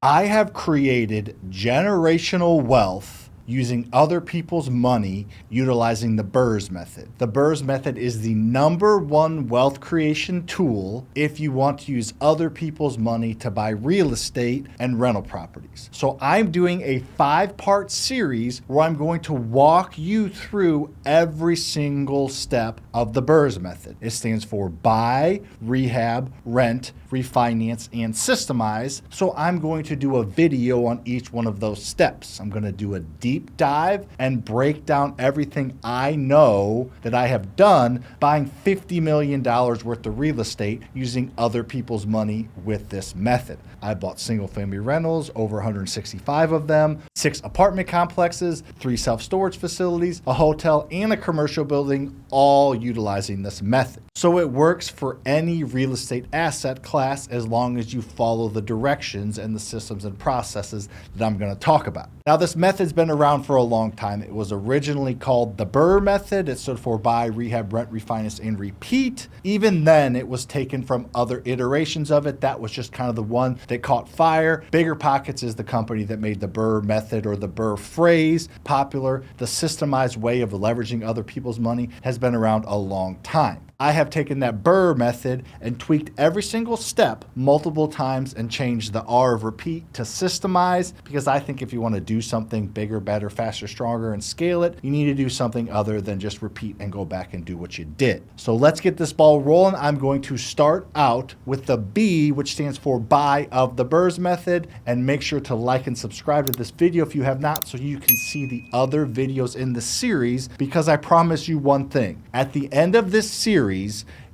I have created generational wealth using other people's money utilizing the BRRRR method. The BRRRR method is the #1 wealth creation tool if you want to use other people's money to buy real estate and rental properties. So I'm doing a 5-part series where I'm going to walk you through every single step of the BRRRR method. It stands for buy, rehab, rent, refinance, and systemize. So I'm going to do a video on each one of those steps. I'm going to do a deep dive and break down everything I know that I have done buying $50 million worth of real estate using other people's money with this method. I bought single family rentals, over 165 of them, 6 apartment complexes, 3 self-storage facilities, a hotel, and a commercial building, all utilizing this method. So it works for any real estate asset class as long as you follow the directions and the systems and processes that I'm going to talk about. Now, this method's been around for a long time. It was originally called the BRRRR method. It stood for buy, rehab, rent, refinance, and repeat. Even then, it was taken from other iterations of it. That was just kind of the one that caught fire. BiggerPockets is the company that made the BRRRR method, or the BRRRR phrase, popular. The systemized way of leveraging other people's money has been around a long time. I have taken that BRRRR method and tweaked every single step multiple times and changed the R of repeat to systemize, because I think if you want to do something bigger, better, faster, stronger, and scale it, you need to do something other than just repeat and go back and do what you did. So let's get this ball rolling. I'm going to start out with the B, which stands for buy of the BRRRR method, and make sure to like and subscribe to this video if you have not, so you can see the other videos in the series, because I promise you one thing. At the end of this series,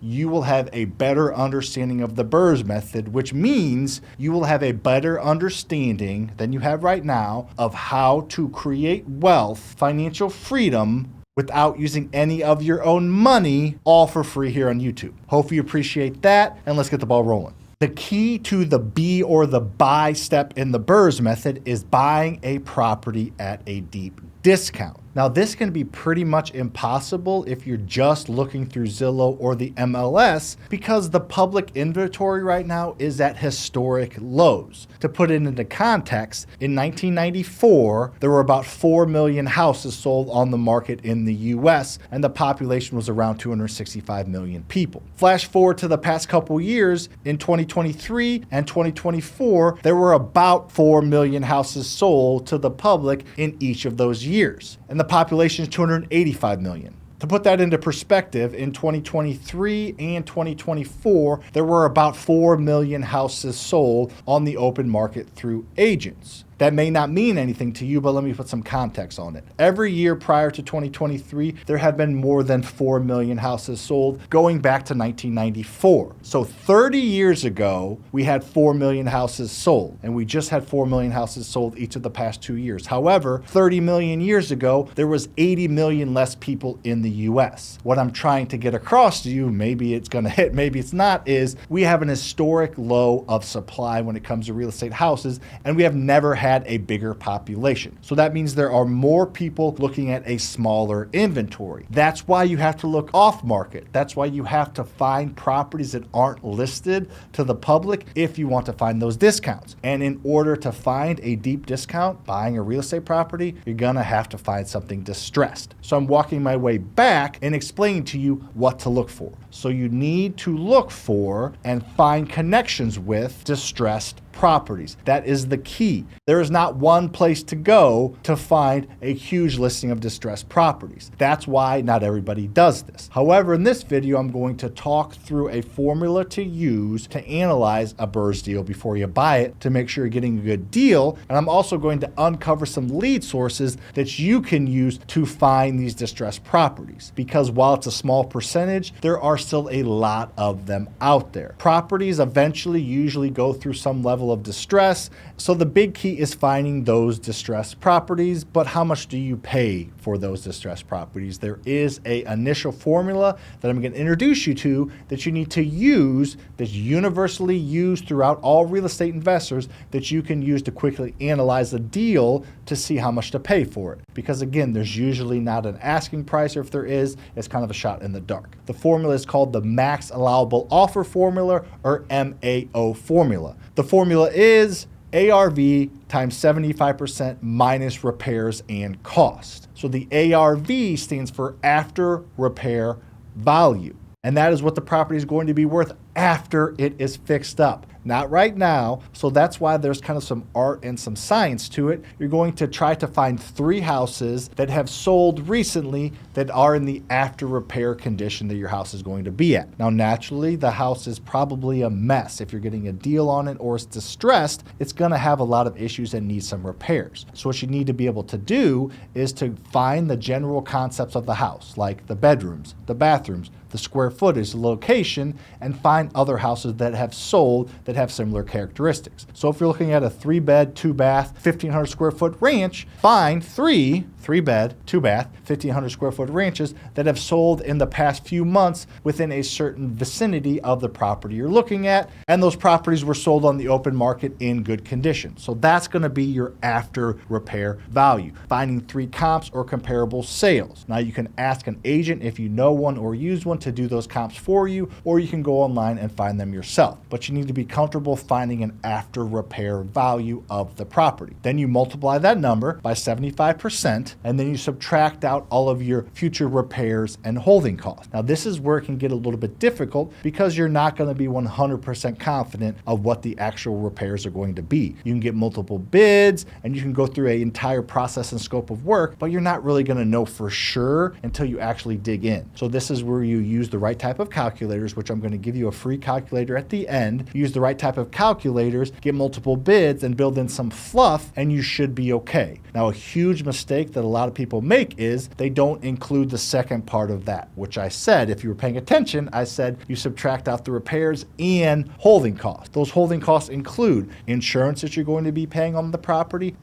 you will have a better understanding of the BRRRR method, which means you will have a better understanding than you have right now of how to create wealth, financial freedom, without using any of your own money, all for free here on YouTube. Hope you appreciate that, and let's get the ball rolling. The key to the B, or the buy step in the BRRRR method, is buying a property at a deep discount. Now, this can be pretty much impossible if you're just looking through Zillow or the MLS, because the public inventory right now is at historic lows. To put it into context, in 1994, there were about 4 million houses sold on the market in the US, and the population was around 265 million people. Flash forward to the past couple years, in 2023 and 2024, there were about 4 million houses sold to the public in each of those years. And the population is 285 million. To put that into perspective, in 2023 and 2024, there were about 4 million houses sold on the open market through agents. That may not mean anything to you, but let me put some context on it. Every year prior to 2023, there have been more than 4 million houses sold going back to 1994. So 30 years ago, we had 4 million houses sold, and we just had 4 million houses sold each of the past 2 years. However, 30 million years ago, there was 80 million less people in the US. What I'm trying to get across to you, maybe it's gonna hit, maybe it's not, is we have an historic low of supply when it comes to real estate houses, and we have never had a bigger population. So that means there are more people looking at a smaller inventory. That's why you have to look off market. That's why you have to find properties that aren't listed to the public if you want to find those discounts. And in order to find a deep discount buying a real estate property, you're gonna have to find something distressed. So I'm walking my way back and explaining to you what to look for. So you need to look for and find connections with distressed properties. That is the key. There is not one place to go to find a huge listing of distressed properties. That's why not everybody does this. However, in this video, I'm going to talk through a formula to use to analyze a BRRRR deal before you buy it to make sure you're getting a good deal. And I'm also going to uncover some lead sources that you can use to find these distressed properties. Because while it's a small percentage, there are still a lot of them out there. Properties eventually usually go through some level of distress. So the big key is finding those distressed properties, but how much do you pay for those distressed properties? There is an initial formula that I'm going to introduce you to that you need to use, that's universally used throughout all real estate investors, that you can use to quickly analyze a deal to see how much to pay for it. Because again, there's usually not an asking price, or if there is, it's kind of a shot in the dark. The formula is called the Max Allowable Offer formula, or MAO formula. The formula is ARV times 75% minus repairs and cost. So the ARV stands for after repair value. And that is what the property is going to be worth after it is fixed up, not right now. So that's why there's kind of some art and some science to it. You're going to try to find 3 houses that have sold recently that are in the after repair condition that your house is going to be at. Now, naturally, the house is probably a mess. If you're getting a deal on it or it's distressed, it's going to have a lot of issues and need some repairs. So what you need to be able to do is to find the general concepts of the house, like the bedrooms, the bathrooms, the square footage, the location, and find other houses that have sold that have similar characteristics. So if you're looking at a 3-bed, 2-bath, 1,500 square foot ranch, find 3-bed, 2-bath, 1,500 square foot ranches that have sold in the past few months within a certain vicinity of the property you're looking at, and those properties were sold on the open market in good condition. So that's going to be your after repair value. Finding 3 comps or comparable sales. Now you can ask an agent if you know one or use one to do those comps for you, or you can go online and find them yourself. But you need to be comfortable finding an after repair value of the property. Then you multiply that number by 75%, and then you subtract out all of your future repairs and holding costs. Now this is where it can get a little bit difficult because you're not going to be 100% confident of what the actual repairs are going to be. You can get multiple bids and you can go through an entire process and scope of work, but you're not really going to know for sure until you actually dig in. So this is where you use the right type of calculators, which I'm going to give you a free calculator at the end. Use the right type of calculators, get multiple bids, and build in some fluff, and you should be okay. Now, a huge mistake that a lot of people make is they don't include the second part of that, which I said, if you were paying attention, I said you subtract out the repairs and holding costs. Those holding costs include insurance that you're going to be paying on the property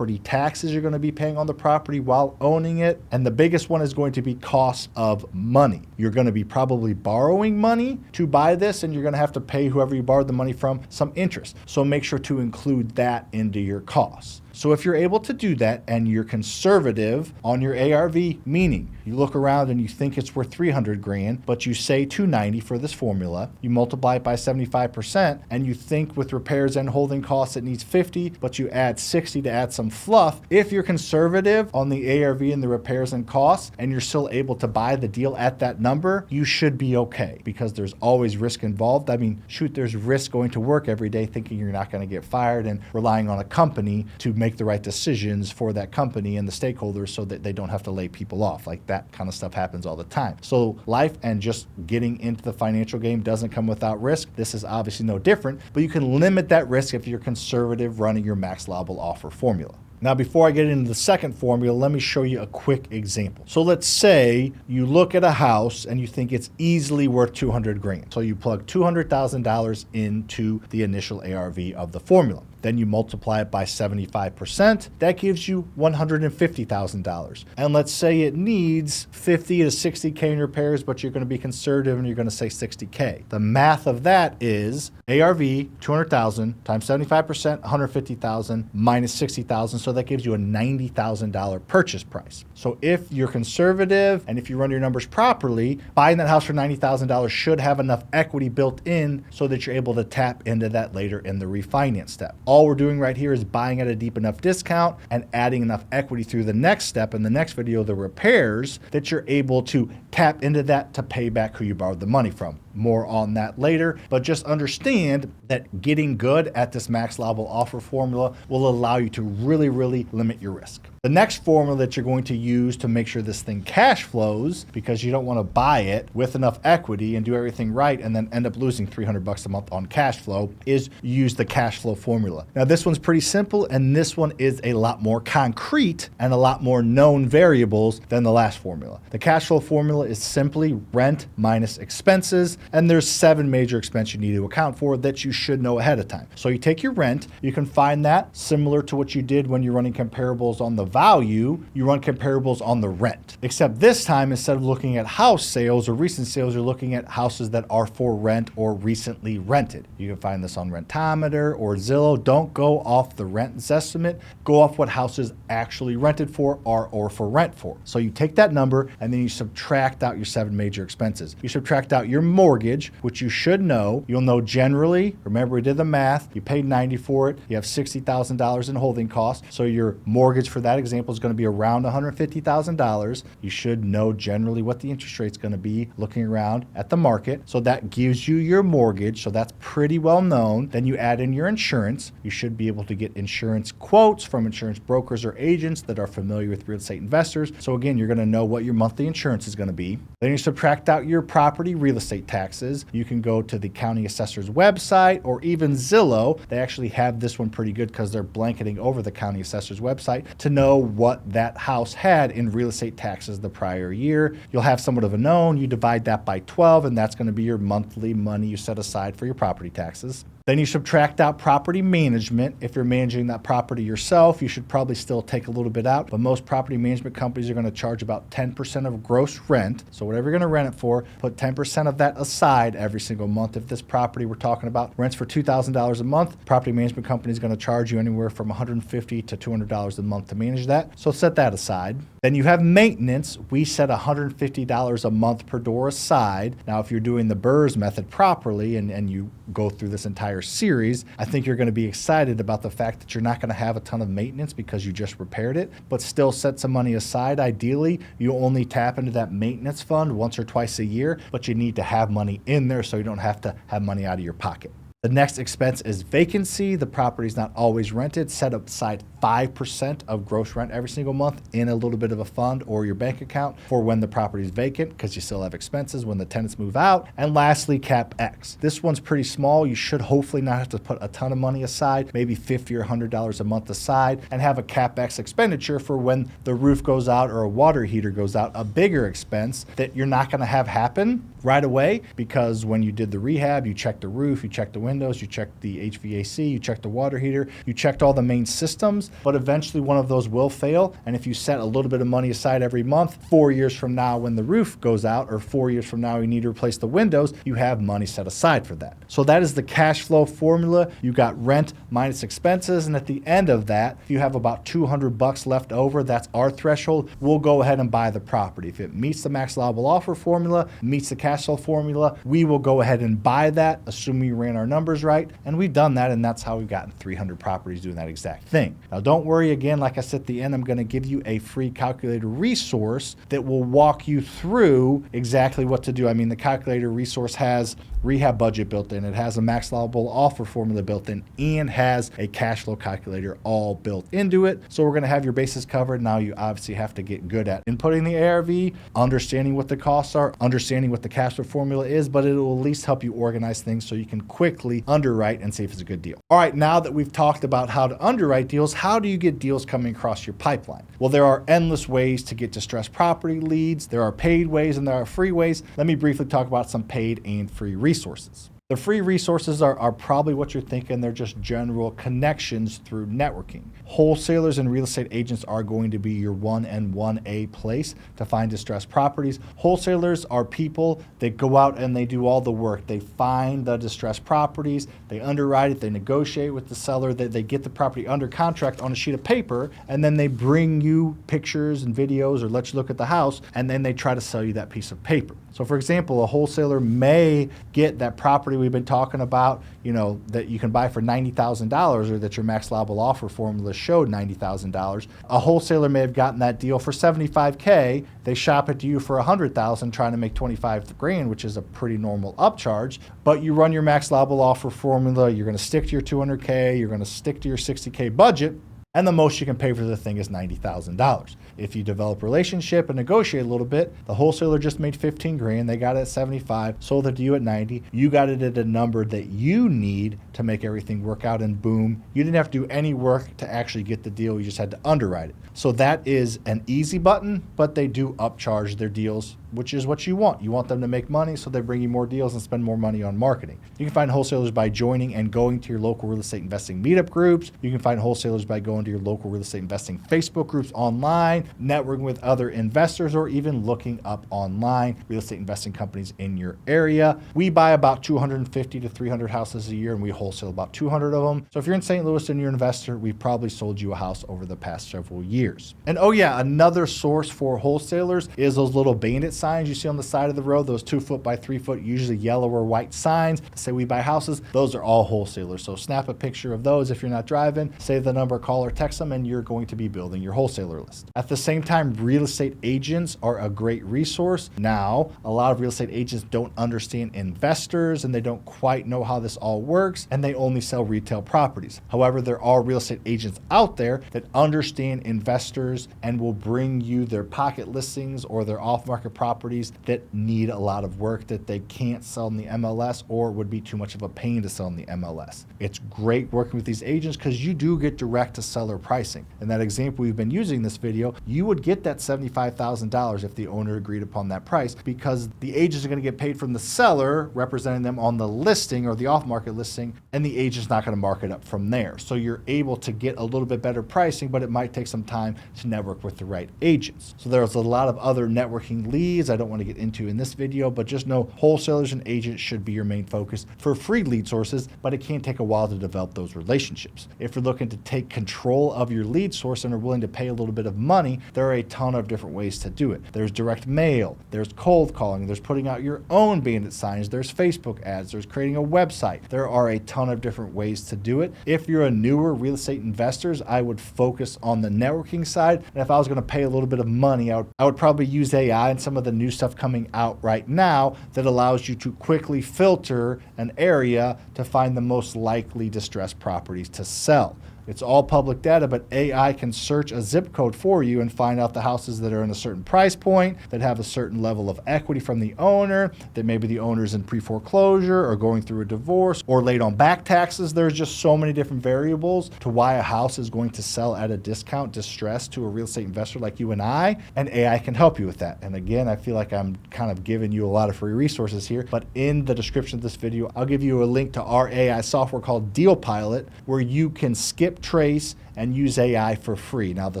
taxes you're going to be paying on the property while owning it, and the biggest one is going to be costs of money. You're going to be probably borrowing money to buy this, and you're going to have to pay whoever you borrowed the money from some interest. So make sure to include that into your costs. So if you're able to do that and you're conservative on your ARV, meaning you look around and you think it's worth 300 grand, but you say 290 for this formula, you multiply it by 75%, and you think with repairs and holding costs it needs 50, but you add 60 to add some fluff. If you're conservative on the ARV and the repairs and costs, and you're still able to buy the deal at that number, you should be okay, because there's always risk involved. I mean, shoot, there's risk going to work every day thinking you're not going to get fired and relying on a company to make the right decisions for that company and the stakeholders so that they don't have to lay people off. Like, that kind of stuff happens all the time. So life and just getting into the financial game doesn't come without risk. This is obviously no different, but you can limit that risk if you're conservative running your Max Allowable Offer formula. Now, before I get into the second formula, let me show you a quick example. So let's say you look at a house and you think it's easily worth 200 grand. So you plug $200,000 into the initial ARV of the formula. Then you multiply it by 75%. That gives you $150,000. And let's say it needs 50 to 60K in repairs, but you're going to be conservative and you're going to say 60K. The math of that is ARV, 200,000 times 75%, 150,000 minus 60,000. So that gives you a $90,000 purchase price. So if you're conservative and if you run your numbers properly, buying that house for $90,000 should have enough equity built in so that you're able to tap into that later in the refinance step. All we're doing right here is buying at a deep enough discount and adding enough equity through the next step in the next video, the repairs, that you're able to tap into that to pay back who you borrowed the money from. More on that later, but just understand that getting good at this Max Allowable Offer formula will allow you to really, really limit your risk. The next formula that you're going to use to make sure this thing cash flows, because you don't want to buy it with enough equity and do everything right and then end up losing $300 a month on cash flow, is use the cash flow formula. Now this one's pretty simple, and this one is a lot more concrete and a lot more known variables than the last formula. The cash flow formula is simply rent minus expenses, and there's 7 major expenses you need to account for that you should know ahead of time. So you take your rent, you can find that similar to what you did when you're running comparables on the value, you run comparables on the rent. Except this time, instead of looking at house sales or recent sales, you're looking at houses that are for rent or recently rented. You can find this on Rentometer or Zillow. Don't go off the rent estimate, go off what houses actually rented for are or for rent for. So you take that number and then you subtract out your 7 major expenses. You subtract out your mortgage, mortgage, which you should know. You'll know generally, remember we did the math, you paid $90 for it, you have $60,000 in holding costs, so your mortgage for that example is going to be around $150,000. You should know generally what the interest rate's going to be looking around at the market. So that gives you your mortgage, so that's pretty well known. Then you add in your insurance. You should be able to get insurance quotes from insurance brokers or agents that are familiar with real estate investors. So again, you're going to know what your monthly insurance is going to be. Then you subtract out your property real estate taxes. You can go to the county assessor's website or even Zillow. They actually have this one pretty good because they're blanketing over the county assessor's website to know what that house had in real estate taxes the prior year. You'll have somewhat of a known. You divide that by 12, and that's going to be your monthly money you set aside for your property taxes. Then you subtract out property management. If you're managing that property yourself, you should probably still take a little bit out, but most property management companies are going to charge about 10% of gross rent. So whatever you're going to rent it for, put 10% of that aside every single month. If this property we're talking about rents for $2,000 a month, property management company is going to charge you anywhere from $150 to $200 a month to manage that. So set that aside. Then you have maintenance. We set $150 a month per door aside. Now, if you're doing the BRRRR method properly and you go through this entire series, I think you're going to be excited about the fact that you're not going to have a ton of maintenance because you just repaired it, but still set some money aside. Ideally, you only tap into that maintenance fund once or twice a year, but you need to have money in there so you don't have to have money out of your pocket. The next expense is vacancy. The property is not always rented. Set aside 5% of gross rent every single month in a little bit of a fund or your bank account for when the property is vacant, because you still have expenses when the tenants move out. And lastly, CapEx. This one's pretty small. You should hopefully not have to put a ton of money aside, maybe $50 or $100 a month aside, and have a CapEx expenditure for when the roof goes out or a water heater goes out, a bigger expense that you're not going to have happen right away, because when you did the rehab, you checked the roof, you checked the windows, you checked the HVAC, you checked the water heater, you checked all the main systems, but eventually one of those will fail. And if you set a little bit of money aside every month, 4 years from now when the roof goes out, or 4 years from now you need to replace the windows, you have money set aside for that. So that is the cash flow formula. You got rent minus expenses, and at the end of that, if you have about $200 left over, that's our threshold, we'll go ahead and buy the property. If it meets the Max Allowable Offer formula, meets the cash flow formula, we will go ahead and buy that, assuming we ran our numbers right. And we've done that, and that's how we've gotten 300 properties doing that exact thing. Now, don't worry, again, like I said at the end, I'm going to give you a free calculator resource that will walk you through exactly what to do. I mean, the calculator resource has rehab budget built in, it has a Max Allowable Offer formula built in, and has a cash flow calculator all built into it. So we're going to have your bases covered. Now you obviously have to get good at inputting the ARV, understanding what the costs are, understanding what the cash flow formula is, but it will at least help you organize things so you can quickly underwrite and see if it's a good deal. All right, now that we've talked about how to underwrite deals, how do you get deals coming across your pipeline? Well, there are endless ways to get distressed property leads. There are paid ways and there are free ways. Let me briefly talk about some paid and free resources. The free resources are probably what you're thinking. They're just general connections through networking. Wholesalers and real estate agents are going to be your 1 and 1A place to find distressed properties. Wholesalers are people that go out and they do all the work. They find the distressed properties, they underwrite it, they negotiate with the seller, they get the property under contract on a sheet of paper, and then they bring you pictures and videos or let you look at the house, and then they try to sell you that piece of paper. So for example, a wholesaler may get that property we've been talking about, that you can buy for $90,000, or that your Max Allowable Offer formula showed $90,000. A wholesaler may have gotten that deal for $75K. They shop it to you for $100,000, trying to make $25,000, which is a pretty normal upcharge. But you run your Max Allowable Offer formula. You're going to stick to your $200K. You're going to stick to your $60K budget. And the most you can pay for the thing is $90,000. If you develop a relationship and negotiate a little bit, the wholesaler just made $15,000. They got it at 75, sold it to you at 90. You got it at a number that you need to make everything work out, and boom, you didn't have to do any work to actually get the deal. You just had to underwrite it. So that is an easy button, but they do upcharge their deals, which is what you want. You want them to make money, so they bring you more deals and spend more money on marketing. You can find wholesalers by joining and going to your local real estate investing meetup groups. You can find wholesalers by going going to your local real estate investing Facebook groups online, networking with other investors, or even looking up online real estate investing companies in your area. We buy about 250 to 300 houses a year, and we wholesale about 200 of them. So if you're in St. Louis and you're an investor, we've probably sold you a house over the past several years. And oh yeah, another source for wholesalers is those little bandit signs you see on the side of the road, those 2 foot by 3 foot, usually yellow or white signs that say we buy houses. Those are all wholesalers. So snap a picture of those if you're not driving, save the number, call or text them, and you're going to be building your wholesaler list. At the same time, real estate agents are a great resource. Now, a lot of real estate agents don't understand investors and they don't quite know how this all works, and they only sell retail properties. However, there are real estate agents out there that understand investors and will bring you their pocket listings or their off-market properties that need a lot of work that they can't sell in the MLS or would be too much of a pain to sell in the MLS. It's great working with these agents because you do get direct to seller pricing. In that example we've been using in this video, you would get that $75,000 if the owner agreed upon that price, because the agents are going to get paid from the seller representing them on the listing or the off-market listing, and the agent's not going to mark it up from there. So you're able to get a little bit better pricing, but it might take some time to network with the right agents. So there's a lot of other networking leads I don't want to get into in this video, but just know wholesalers and agents should be your main focus for free lead sources, but it can take a while to develop those relationships. If you're looking to take control of your lead source and are willing to pay a little bit of money, there are a ton of different ways to do it. There's direct mail, there's cold calling, there's putting out your own bandit signs, there's Facebook ads, there's creating a website. There are a ton of different ways to do it. If you're a newer real estate investors, I would focus on the networking side. And if I was going to pay a little bit of money, I would probably use AI and some of the new stuff coming out right now that allows you to quickly filter an area to find the most likely distressed properties to sell. It's all public data, but AI can search a zip code for you and find out the houses that are in a certain price point, that have a certain level of equity from the owner, that maybe the owner's in pre-foreclosure or going through a divorce or late on back taxes. There's just so many different variables to why a house is going to sell at a discount, distressed to a real estate investor like you and I, and AI can help you with that. And again, I feel like I'm kind of giving you a lot of free resources here, but in the description of this video, I'll give you a link to our AI software called Deal Pilot, where you can skip trace and use AI for free. Now the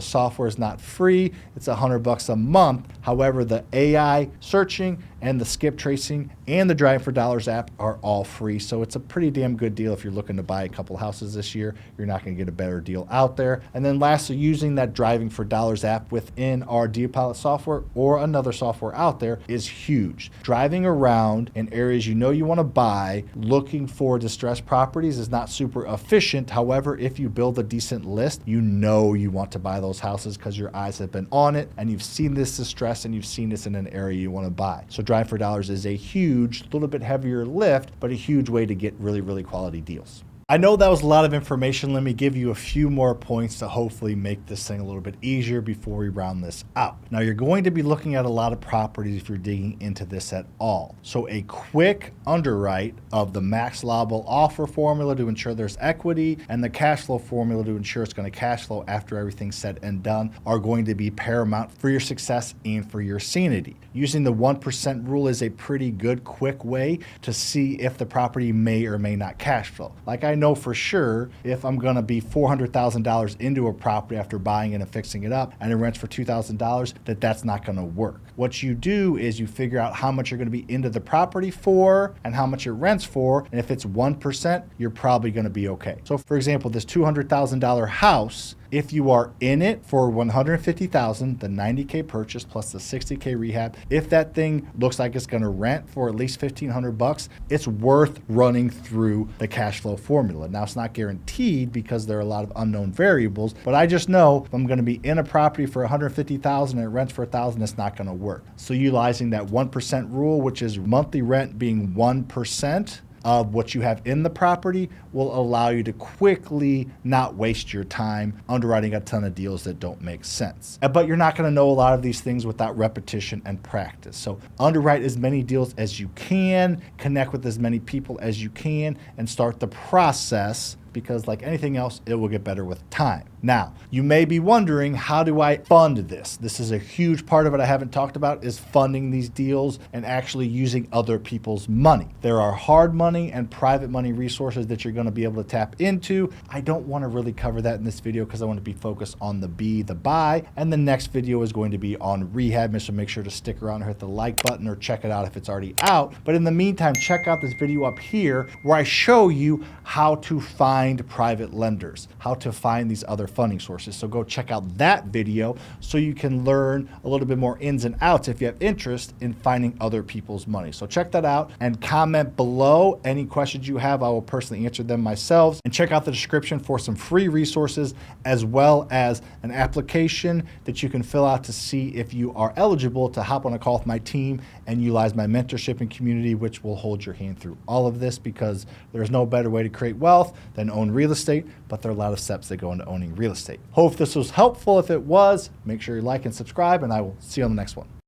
software is not free, it's $100 a month. However, the AI searching and the skip tracing and the Driving for Dollars app are all free. So it's a pretty damn good deal if you're looking to buy a couple houses this year. You're not gonna get a better deal out there. And then lastly, using that Driving for Dollars app within our Deal Pilot software or another software out there is huge. Driving around in areas you know you wanna buy, looking for distressed properties is not super efficient. However, if you build a decent list, you know you want to buy those houses because your eyes have been on it and you've seen this distress and you've seen this in an area you want to buy. So Drive for Dollars is a huge, little bit heavier lift, but a huge way to get really, really quality deals. I know that was a lot of information. Let me give you a few more points to hopefully make this thing a little bit easier before we round this out. Now, you're going to be looking at a lot of properties if you're digging into this at all. So a quick underwrite of the Max Allowable Offer formula to ensure there's equity and the cash flow formula to ensure it's going to cash flow after everything's said and done are going to be paramount for your success and for your sanity. Using the 1% rule is a pretty good quick way to see if the property may or may not cash flow. Like I know for sure if I'm going to be $400,000 into a property after buying it and fixing it up and it rents for $2,000, that's not going to work. What you do is you figure out how much you're going to be into the property for and how much it rents for. And if it's 1%, you're probably going to be okay. So for example, this $200,000 house, if you are in it for $150,000, the $90K purchase plus the $60K rehab, if that thing looks like it's going to rent for at least $1,500, it's worth running through the cash flow formula. Now it's not guaranteed because there are a lot of unknown variables, but I just know if I'm going to be in a property for $150,000 and it rents for $1,000, it's not going to work. So utilizing that 1% rule, which is monthly rent being 1% of what you have in the property, will allow you to quickly not waste your time underwriting a ton of deals that don't make sense. But you're not going to know a lot of these things without repetition and practice. So underwrite as many deals as you can, connect with as many people as you can, and start the process because like anything else, it will get better with time. Now, you may be wondering, how do I fund this? This is a huge part of it I haven't talked about, is funding these deals and actually using other people's money. There are hard money and private money resources that you're going to be able to tap into. I don't want to really cover that in this video because I want to be focused on the B, the buy, and the next video is going to be on Rehab, so make sure to stick around and hit the like button or check it out if it's already out. But in the meantime, check out this video up here where I show you how to find private lenders, how to find these other funding sources. So go check out that video so you can learn a little bit more ins and outs if you have interest in finding other people's money. So check that out and comment below any questions you have. I will personally answer them myself. And check out the description for some free resources as well as an application that you can fill out to see if you are eligible to hop on a call with my team and utilize my mentorship and community, which will hold your hand through all of this, because there's no better way to create wealth than own real estate, but there are a lot of steps that go into owning real estate. Hope this was helpful. If it was, make sure you like and subscribe, and I will see you on the next one.